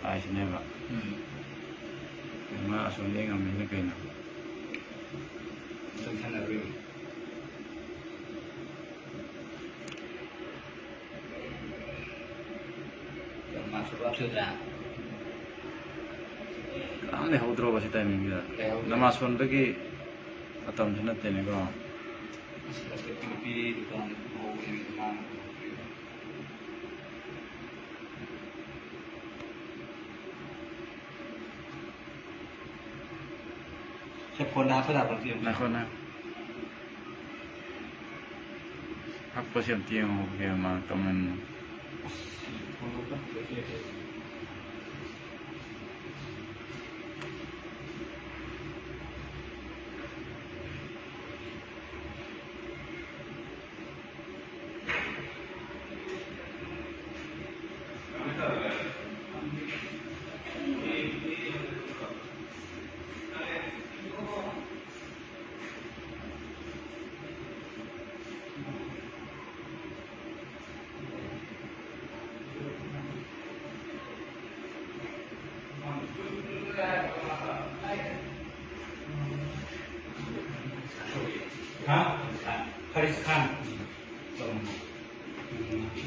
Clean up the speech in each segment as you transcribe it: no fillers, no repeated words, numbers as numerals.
ꯍꯥꯏꯁꯤꯅꯦꯕ ꯃꯥ ꯑꯁꯣꯝꯗ ꯉꯝꯃꯤꯅ ꯀꯩꯅꯣ ꯀꯅꯥꯝ ꯂꯩꯍꯧꯗ꯭ꯔꯣꯕ ꯁꯤ ꯇꯥꯏꯃꯤꯡꯁꯤꯗ ꯅꯃꯥꯖ ꯁꯣꯟꯕꯒꯤ ꯃꯇꯝꯁꯨ ꯅꯠꯇꯦꯅꯦꯀꯣ ꯅꯈꯣꯏꯅ ꯍꯛꯄꯁꯤ ꯑꯝꯇ ꯌꯦꯡꯍꯧꯒꯦ ꯃꯥ ꯀꯃꯟ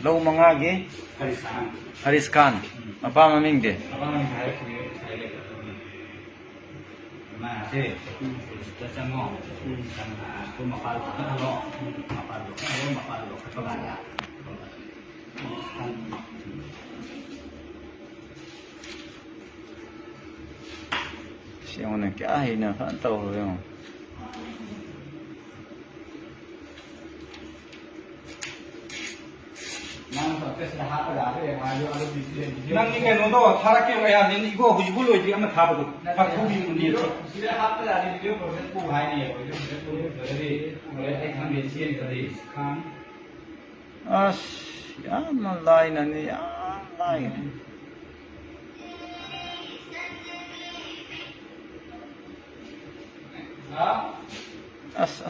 ꯂꯧ ꯃꯉꯥꯒꯤ ꯍꯔꯤꯁ ꯈꯥꯟ ꯃꯄꯥ ꯃꯃꯤꯡꯗꯤ ꯌꯦꯡꯉꯣꯅꯦ ꯀꯌꯥ ꯍꯩꯅ ꯐꯖꯅ ꯇꯧꯈ꯭ꯔꯦ ꯌꯦꯡꯉꯣ ꯅꯪꯒꯤ ꯀꯩꯅꯣꯗꯣ ꯊꯥꯔꯛꯀꯦ ꯌꯥꯗꯦꯅꯤ ꯏꯒꯣ ꯍꯧꯖꯤꯛꯐꯥꯎ ꯂꯣꯏꯗ꯭ꯔꯤ ꯑꯃ ꯊꯥꯕꯗꯣ ꯁꯤꯗ ꯍꯥꯞꯄ ꯌꯥꯗꯦ ꯚꯤꯗꯤꯑꯣ ꯄ꯭ꯔꯣꯁꯦꯁ ꯄꯨ ꯍꯥꯏꯅꯦꯕ ꯑꯩ ꯈꯪꯗꯦ ꯆꯦꯟꯈ꯭ꯔꯗꯤ ꯑꯁ ꯌꯥꯝꯅ ꯂꯥꯏꯅꯅꯤ ꯌꯥꯝ ꯂꯥꯏꯅꯤ ꯑꯁ